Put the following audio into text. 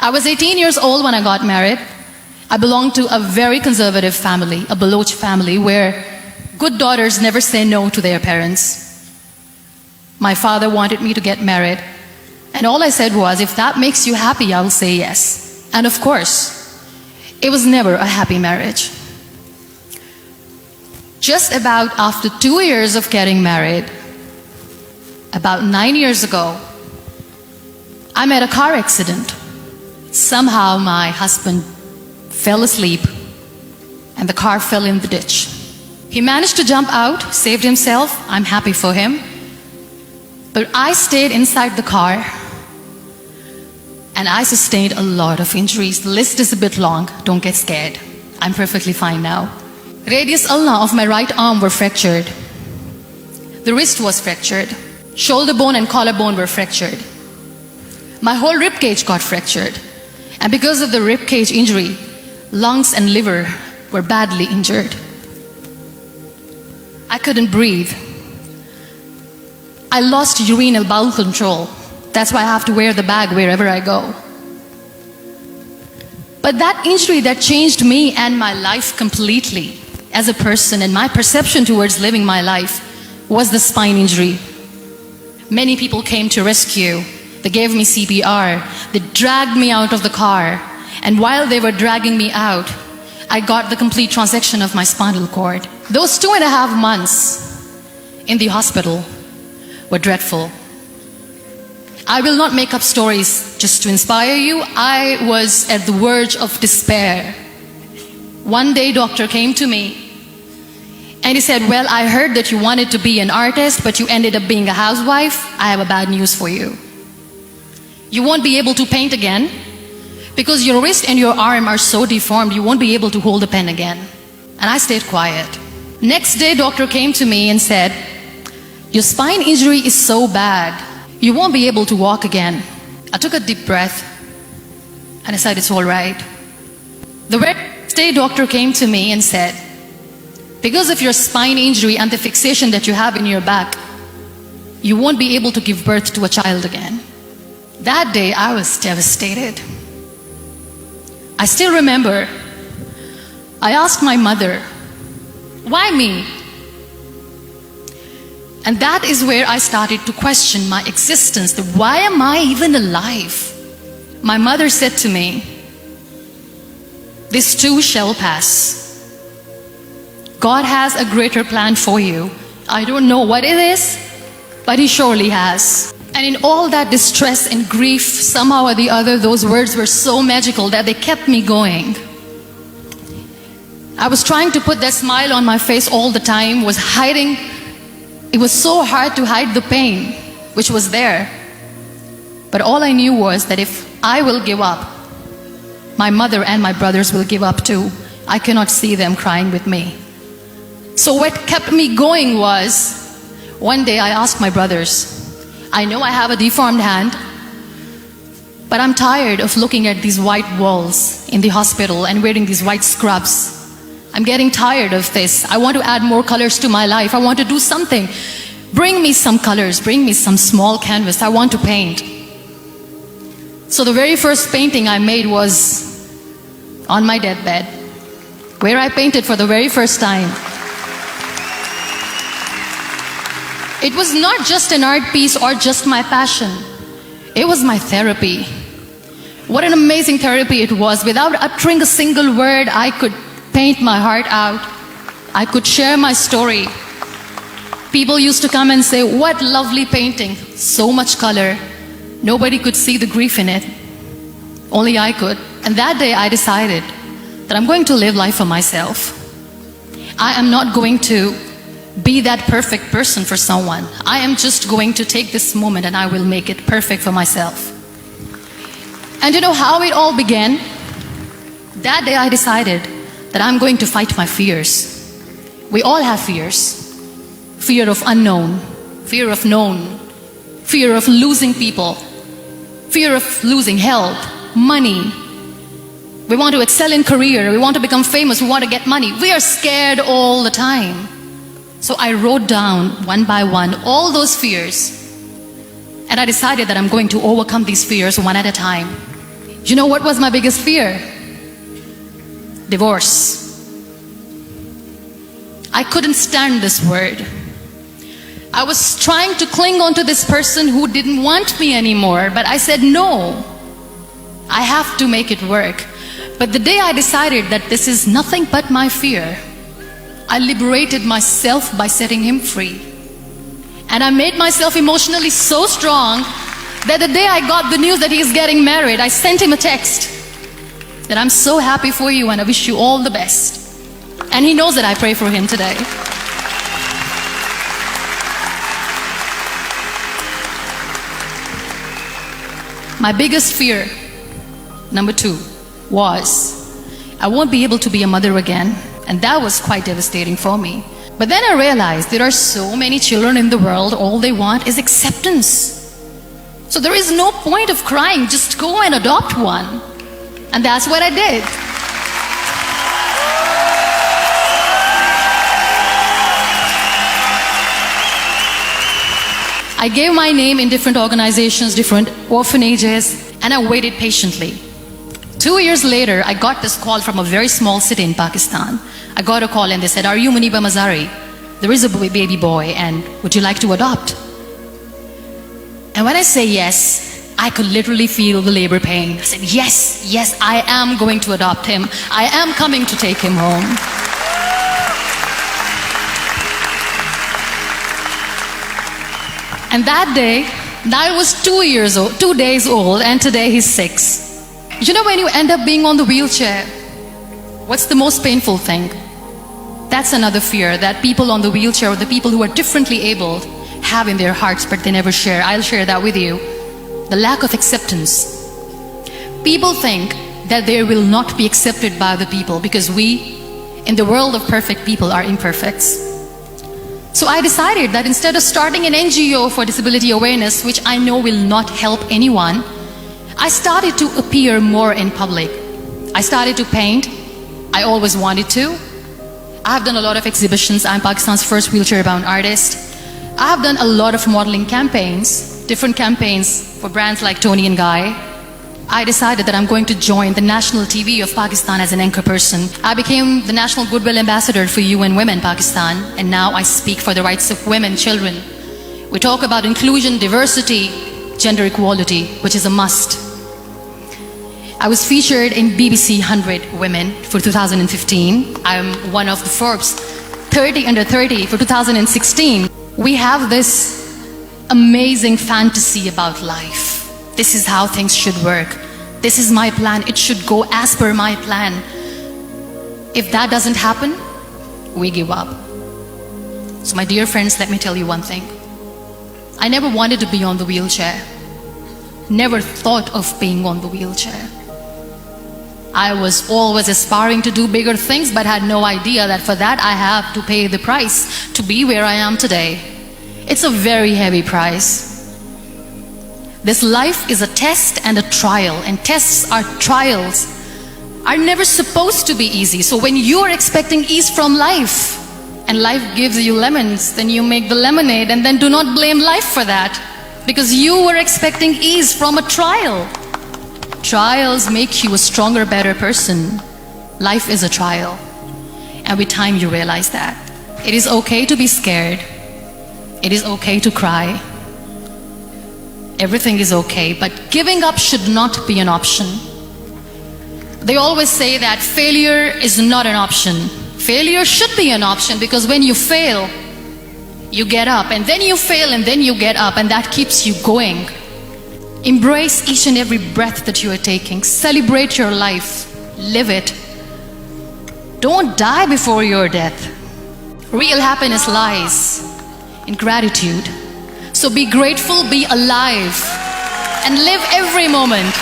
I was 18 years old when I got married. I belonged to a very conservative family, a Baloch family, where good daughters never say no to their parents. My father wanted me to get married, and all I said was, if that makes you happy, I will say yes. And of course, it was never a happy marriage. Just about after 2 years of getting married, about 9 years ago, I met a car accident. Somehow my husband fell asleep and the car fell in the ditch. He managed to jump out, saved himself. I'm happy for him. But I stayed inside the car and I sustained a lot of injuries. The list is a bit long. Don't get scared. I'm perfectly fine now. Radius ulna of my right arm were fractured. The wrist was fractured. Shoulder bone and collarbone were fractured. My whole rib cage got fractured. And because of the rib cage injury, lungs and liver were badly injured. I couldn't breathe. I lost urinary bowel control. That's why I have to wear the bag wherever I go. But that injury that changed me and my life completely as a person and my perception towards living my life was the spine injury. Many people came to rescue. They gave me CPR. They dragged me out of the car. And while they were dragging me out, I got the complete transection of my spinal cord. Those 2.5 months in the hospital were dreadful. I will not make up stories just to inspire you. I was at the verge of despair. One day, doctor came to me and he said, well, I heard that you wanted to be an artist, but you ended up being a housewife. I have a bad news for you. You won't be able to paint again because your wrist and your arm are so deformed, you won't be able to hold a pen again. And I stayed quiet. Next day, doctor came to me and said, your spine injury is so bad, you won't be able to walk again. I took a deep breath and I said, it's all right. The next day, doctor came to me and said, because of your spine injury and the fixation that you have in your back, you won't be able to give birth to a child again. That day, I was devastated. I still remember, I asked my mother, why me? And that is where I started to question my existence. Why am I even alive? My mother said to me, this too shall pass. God has a greater plan for you. I don't know what it is, but He surely has. And in all that distress and grief, somehow or the other, those words were so magical that they kept me going. I was trying to put that smile on my face all the time, was hiding. It was so hard to hide the pain, which was there. But all I knew was that if I will give up, my mother and my brothers will give up too. I cannot see them crying with me. So what kept me going was, one day I asked my brothers, I know I have a deformed hand, but I'm tired of looking at these white walls in the hospital and wearing these white scrubs. I'm getting tired of this. I want to add more colors to my life. I want to do something. Bring me some colors. Bring me some small canvas. I want to paint. So the very first painting I made was on my deathbed, where I painted for the very first time. It was not just an art piece or just my passion. It was my therapy. What an amazing therapy it was. Without uttering a single word, I could paint my heart out. I could share my story. People used to come and say, what lovely painting. So much color. Nobody could see the grief in it. Only I could. And that day I decided that I'm going to live life for myself. I am not going to be that perfect person for someone. I am just going to take this moment and I will make it perfect for myself. And you know how it all began? That day I decided that I'm going to fight my fears. We all have fears. Fear of unknown, fear of known, fear of losing people, fear of losing health, money. We want to excel in career, we want to become famous, we want to get money. We are scared all the time. So I wrote down one by one all those fears, and I decided that I'm going to overcome these fears one at a time. You know what was my biggest fear? Divorce. I couldn't stand this word. I was trying to cling on to this person who didn't want me anymore, but I said no. I have to make it work. But the day I decided that this is nothing but my fear, I liberated myself by setting him free. And I made myself emotionally so strong that the day I got the news that he's getting married, I sent him a text that I'm so happy for you and I wish you all the best. And he knows that I pray for him today. My biggest fear, number 2, was I won't be able to be a mother again. And that was quite devastating for me. But then I realized there are so many children in the world, all they want is acceptance. So there is no point of crying, just go and adopt one. And that's what I did. I gave my name in different organizations, different orphanages, and I waited patiently. 2 years later, I got this call from a very small city in Pakistan. I got a call and they said, "Are you Muniba Mazari? There is a baby boy and would you like to adopt?" And when I say yes, I could literally feel the labor pain. I said, yes, I am going to adopt him. I am coming to take him home. And that day, I was 2 days old, and today he's 6. You know, when you end up being on the wheelchair, what's the most painful thing? That's another fear that people on the wheelchair or the people who are differently abled have in their hearts, but they never share. I'll share that with you. The lack of acceptance. People think that they will not be accepted by the people because we, in the world of perfect people, are imperfects. So I decided that instead of starting an NGO for disability awareness, which I know will not help anyone, I started to appear more in public. I started to paint. I always wanted to. I have done a lot of exhibitions. I'm Pakistan's first wheelchair-bound artist. I have done a lot of modeling campaigns, different campaigns for brands like Toni and Guy. I decided that I'm going to join the national TV of Pakistan as an anchor person. I became the National Goodwill Ambassador for UN Women Pakistan, and now I speak for the rights of women, children. We talk about inclusion, diversity, gender equality, which is a must. I was featured in BBC 100 Women for 2015. I'm one of the Forbes 30 under 30 for 2016. We have this amazing fantasy about life. This is how things should work. This is my plan. It should go as per my plan. If that doesn't happen, we give up. So my dear friends, let me tell you one thing. I never wanted to be on the wheelchair. Never thought of being on the wheelchair. I was always aspiring to do bigger things, but had no idea that for that I have to pay the price to be where I am today. It's a very heavy price. This life is a test and a trial, and tests or trials are never supposed to be easy. So when you are expecting ease from life, and life gives you lemons, then you make the lemonade, and then do not blame life for that, because you were expecting ease from a trial. Trials make you a stronger, better person. Life is a trial, and with time you realize that. It is okay to be scared. It is okay to cry. Everything is okay, but giving up should not be an option. They always say that failure is not an option. Failure should be an option, because when you fail, you get up, and then you fail, and then you get up, and that keeps you going. Embrace each and every breath that you are taking. Celebrate your life. Live it. Don't die before your death. Real happiness lies in gratitude. So be grateful, be alive, and live every moment.